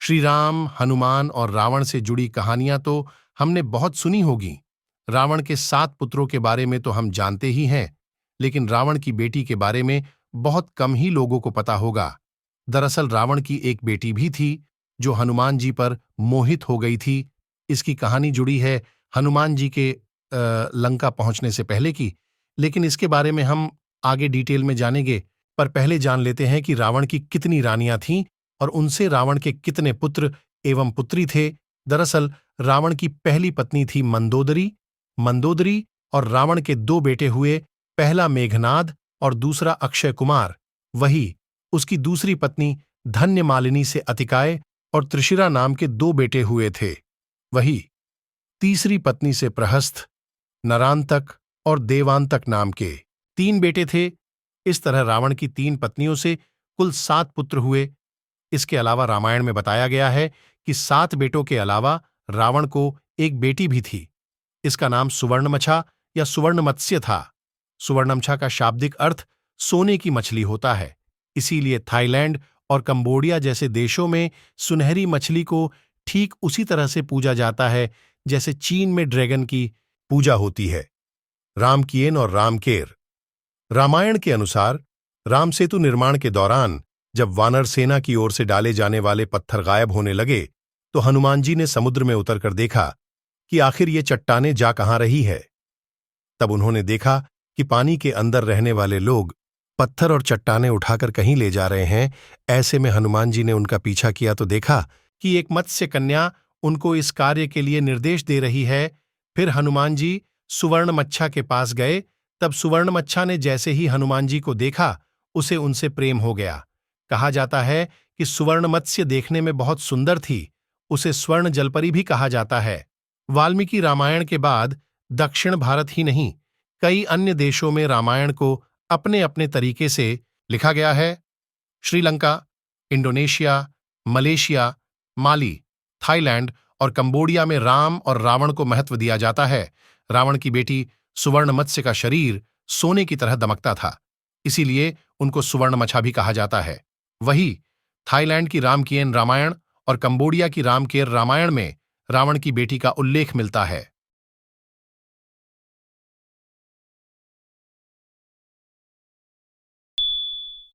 श्री राम, हनुमान और रावण से जुड़ी कहानियां तो हमने बहुत सुनी होगी। रावण के 7 पुत्रों के बारे में तो हम जानते ही हैं, लेकिन रावण की बेटी के बारे में बहुत कम ही लोगों को पता होगा। दरअसल रावण की एक बेटी भी थी, जो हनुमान जी पर मोहित हो गई थी। इसकी कहानी जुड़ी है हनुमान जी के लंका पहुंचने से पहले की, लेकिन इसके बारे में हम आगे डिटेल में जानेंगे। पर पहले जान लेते हैं कि रावण की कितनी रानियां थीं और उनसे रावण के कितने पुत्र एवं पुत्री थे। दरअसल रावण की पहली पत्नी थी मंदोदरी। मंदोदरी और रावण के 2 बेटे हुए, पहला मेघनाद और दूसरा अक्षय कुमार। वही उसकी दूसरी पत्नी धन्यमालिनी से अतिकाय और त्रिशिरा नाम के 2 बेटे हुए थे। वही तीसरी पत्नी से प्रहस्थ, नरांतक और देवांतक नाम के 3 बेटे थे। इस तरह रावण की 3 पत्नियों से कुल 7 पुत्र हुए। इसके अलावा रामायण में बताया गया है कि 7 बेटों के अलावा रावण को एक बेटी भी थी। इसका नाम सुवर्णमछा या सुवर्णमत्स्य था। सुवर्णमछा का शाब्दिक अर्थ सोने की मछली होता है। इसीलिए थाईलैंड और कंबोडिया जैसे देशों में सुनहरी मछली को ठीक उसी तरह से पूजा जाता है जैसे चीन में ड्रैगन की पूजा होती है। रामकियन और रामकेर। रामायण के अनुसार राम सेतु निर्माण के दौरान जब वानर सेना की ओर से डाले जाने वाले पत्थर गायब होने लगे, तो हनुमान जी ने समुद्र में उतरकर देखा कि आखिर ये चट्टानें जा कहां रही है। तब उन्होंने देखा कि पानी के अंदर रहने वाले लोग पत्थर और चट्टानें उठाकर कहीं ले जा रहे हैं। ऐसे में हनुमान जी ने उनका पीछा किया तो देखा कि एक मत्स्य कन्या उनको इस कार्य के लिए निर्देश दे रही है। फिर हनुमान जी सुवर्णमच्छा के पास गए। तब सुवर्णमच्छा ने जैसे ही हनुमान जी को देखा, उसे उनसे प्रेम हो गया। कहा जाता है कि सुवर्ण मत्स्य देखने में बहुत सुंदर थी। उसे स्वर्ण जलपरी भी कहा जाता है। वाल्मीकि रामायण के बाद दक्षिण भारत ही नहीं, कई अन्य देशों में रामायण को अपने अपने तरीके से लिखा गया है। श्रीलंका, इंडोनेशिया, मलेशिया, माली, थाईलैंड और कंबोडिया में राम और रावण को महत्व दिया जाता है। रावण की बेटी सुवर्ण मत्स्य का शरीर सोने की तरह दमकता था, इसीलिए उनको सुवर्णमछा भी कहा जाता है। वही थाईलैंड की रामकियन रामायण और कंबोडिया की रामकेर रामायण में रावण की बेटी का उल्लेख मिलता है।